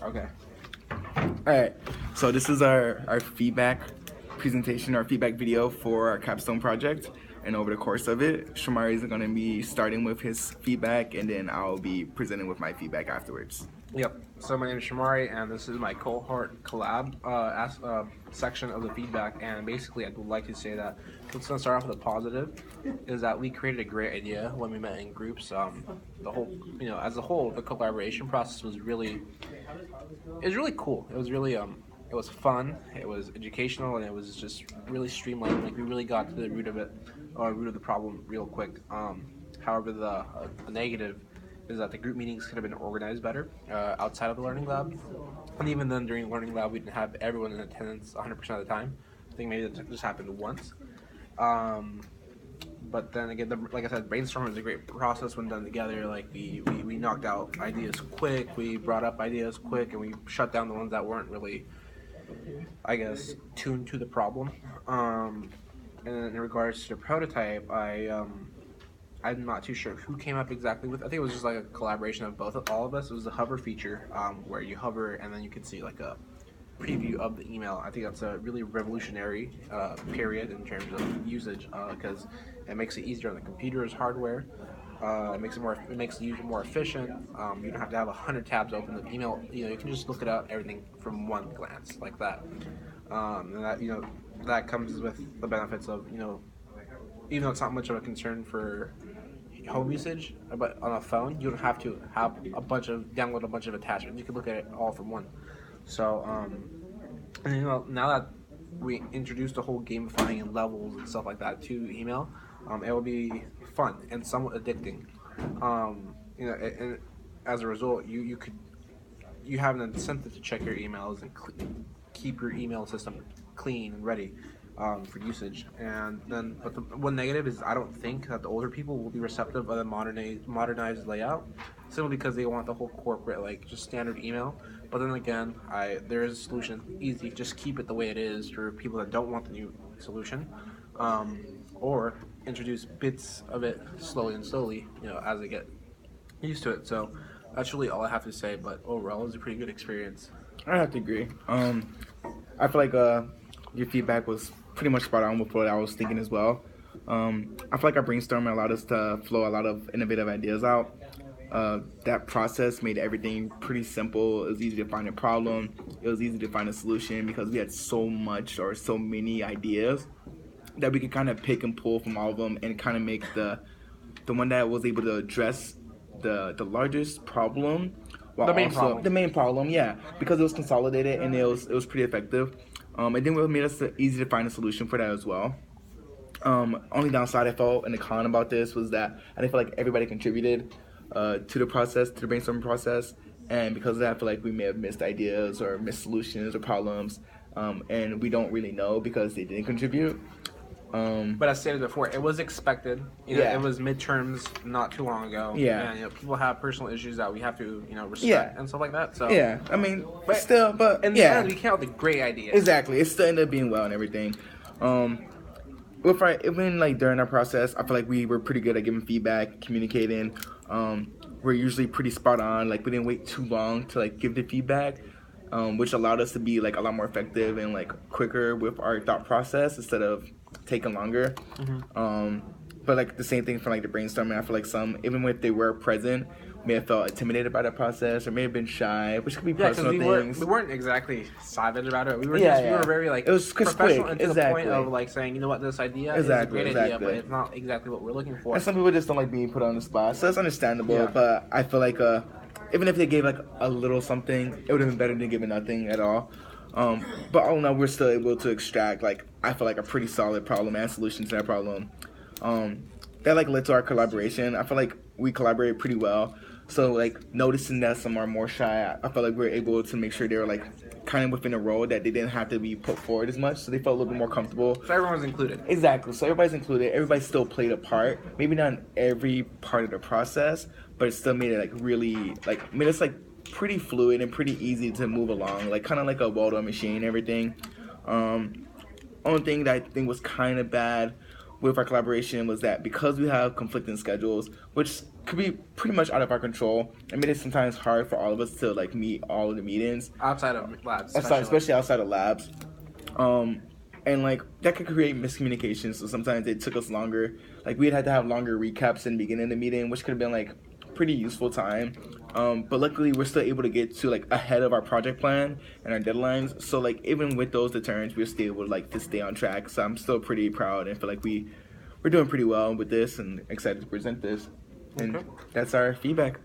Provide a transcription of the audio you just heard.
Okay. Alright, so this is our feedback presentation, our feedback video for our Capstone project. And over the course of it, Shomari is going to be starting with his feedback, and then I'll be presenting with my feedback afterwards. Yep. So my name is Shomari, and this is my cohort collab section of the feedback. And basically, I would like to say that let's start off with a positive, is that we created a great idea when we met in groups. The whole, as a whole, the collaboration process was really cool. It was really it was fun. It was educational, and it was just really streamlined. Like we really got to the root of it, or root of the problem, real quick. However, the negative is that the group meetings could have been organized better outside of the learning lab. And even then, during the learning lab, we didn't have everyone in attendance 100% of the time. I think maybe that just happened once. But then again, like I said, brainstorming is a great process when done together. Like we knocked out ideas quick, we brought up ideas quick, and we shut down the ones that weren't really, I guess, tuned to the problem. And in regards to the prototype, I'm not too sure who came up exactly with. I think it was just like a collaboration of all of us. It was the hover feature, where you hover and then you can see like a preview of the email. I think that's a really revolutionary period in terms of usage, because it makes it easier on the computer's hardware. It makes the user more efficient. You don't have to have 100 tabs open. The email, you can just look it up, everything from one glance like that. And that that comes with the benefits of even though it's not much of a concern for home usage, but on a phone, you don't have to have download a bunch of attachments. You can look at it all from one. So, and now that we introduced the whole gamifying and levels and stuff like that to email, it will be fun and somewhat addicting. And as a result, you have an incentive to check your emails and keep your email system clean and ready for usage. And then, but the one negative is I don't think that the older people will be receptive of the modernized layout, simply because they want the whole corporate, just standard email. But then again, there is a solution. Easy, just keep it the way it is for people that don't want the new solution, or introduce bits of it slowly, as they get used to it. So that's really all I have to say. But overall, it was a pretty good experience. I have to agree. I feel like your feedback was pretty much spot on with what I was thinking as well. I feel like our brainstorming allowed us to flow a lot of innovative ideas out. That process made everything pretty simple. It was easy to find a problem. It was easy to find a solution because we had so many ideas that we could kind of pick and pull from all of them and kind of make the one that was able to address the largest problem. The main problem, yeah, because it was consolidated and it was pretty effective. And then it made us easy to find a solution for that as well. Only downside I felt and the con about this was that I didn't feel like everybody contributed to the brainstorming process, and because of that, I feel like we may have missed ideas or missed solutions or problems, and we don't really know because they didn't contribute. But as stated before, it was expected. It was midterms not too long ago. Yeah. And people have personal issues that we have to respect and stuff like that. So yeah, I mean, in the end, we came out with a great idea. Exactly, it still ended up being well and everything. Even during our process, I feel like we were pretty good at giving feedback, communicating. We're usually pretty spot on. We didn't wait too long to give the feedback, which allowed us to be a lot more effective and quicker with our thought process instead of taking longer. Mm-hmm. But the same thing for the brainstorming. I feel like some, even if they were present, may have felt intimidated by the process or may have been shy, which could be personal things. We weren't exactly savage about it. We were we were very it was professional quick. and to the point of saying, this idea is a great idea, but it's not exactly what we're looking for. And some people just don't like being put on the spot, so that's understandable. Yeah. But I feel like even if they gave a little something, it would have been better than giving nothing at all. But all in all, we're still able to extract I feel a pretty solid problem and solution to that problem. That led to our collaboration. I feel like we collaborated pretty well. So noticing that some are more shy, I felt like we were able to make sure they were kind of within a role that they didn't have to be put forward as much, so they felt a little bit more comfortable. So everyone's included. Exactly. So everybody's included. Everybody still played a part. Maybe not in every part of the process, but it still made it really made us pretty fluid and pretty easy to move along, kind of like a well-done machine and everything. Only thing that I think was kind of bad with our collaboration was that because we have conflicting schedules, which could be pretty much out of our control, it made it sometimes hard for all of us to like meet all of the meetings outside of labs, especially outside of labs. And like that could create miscommunications. So sometimes it took us longer. Like we'd had to have longer recaps in the beginning of the meeting, which could have been like pretty useful time. But luckily we're still able to get to like ahead of our project plan and our deadlines. So like even with those deterrents, we're still able like to stay on track. So I'm still pretty proud and feel like we're doing pretty well with this and excited to present this. And that's our feedback.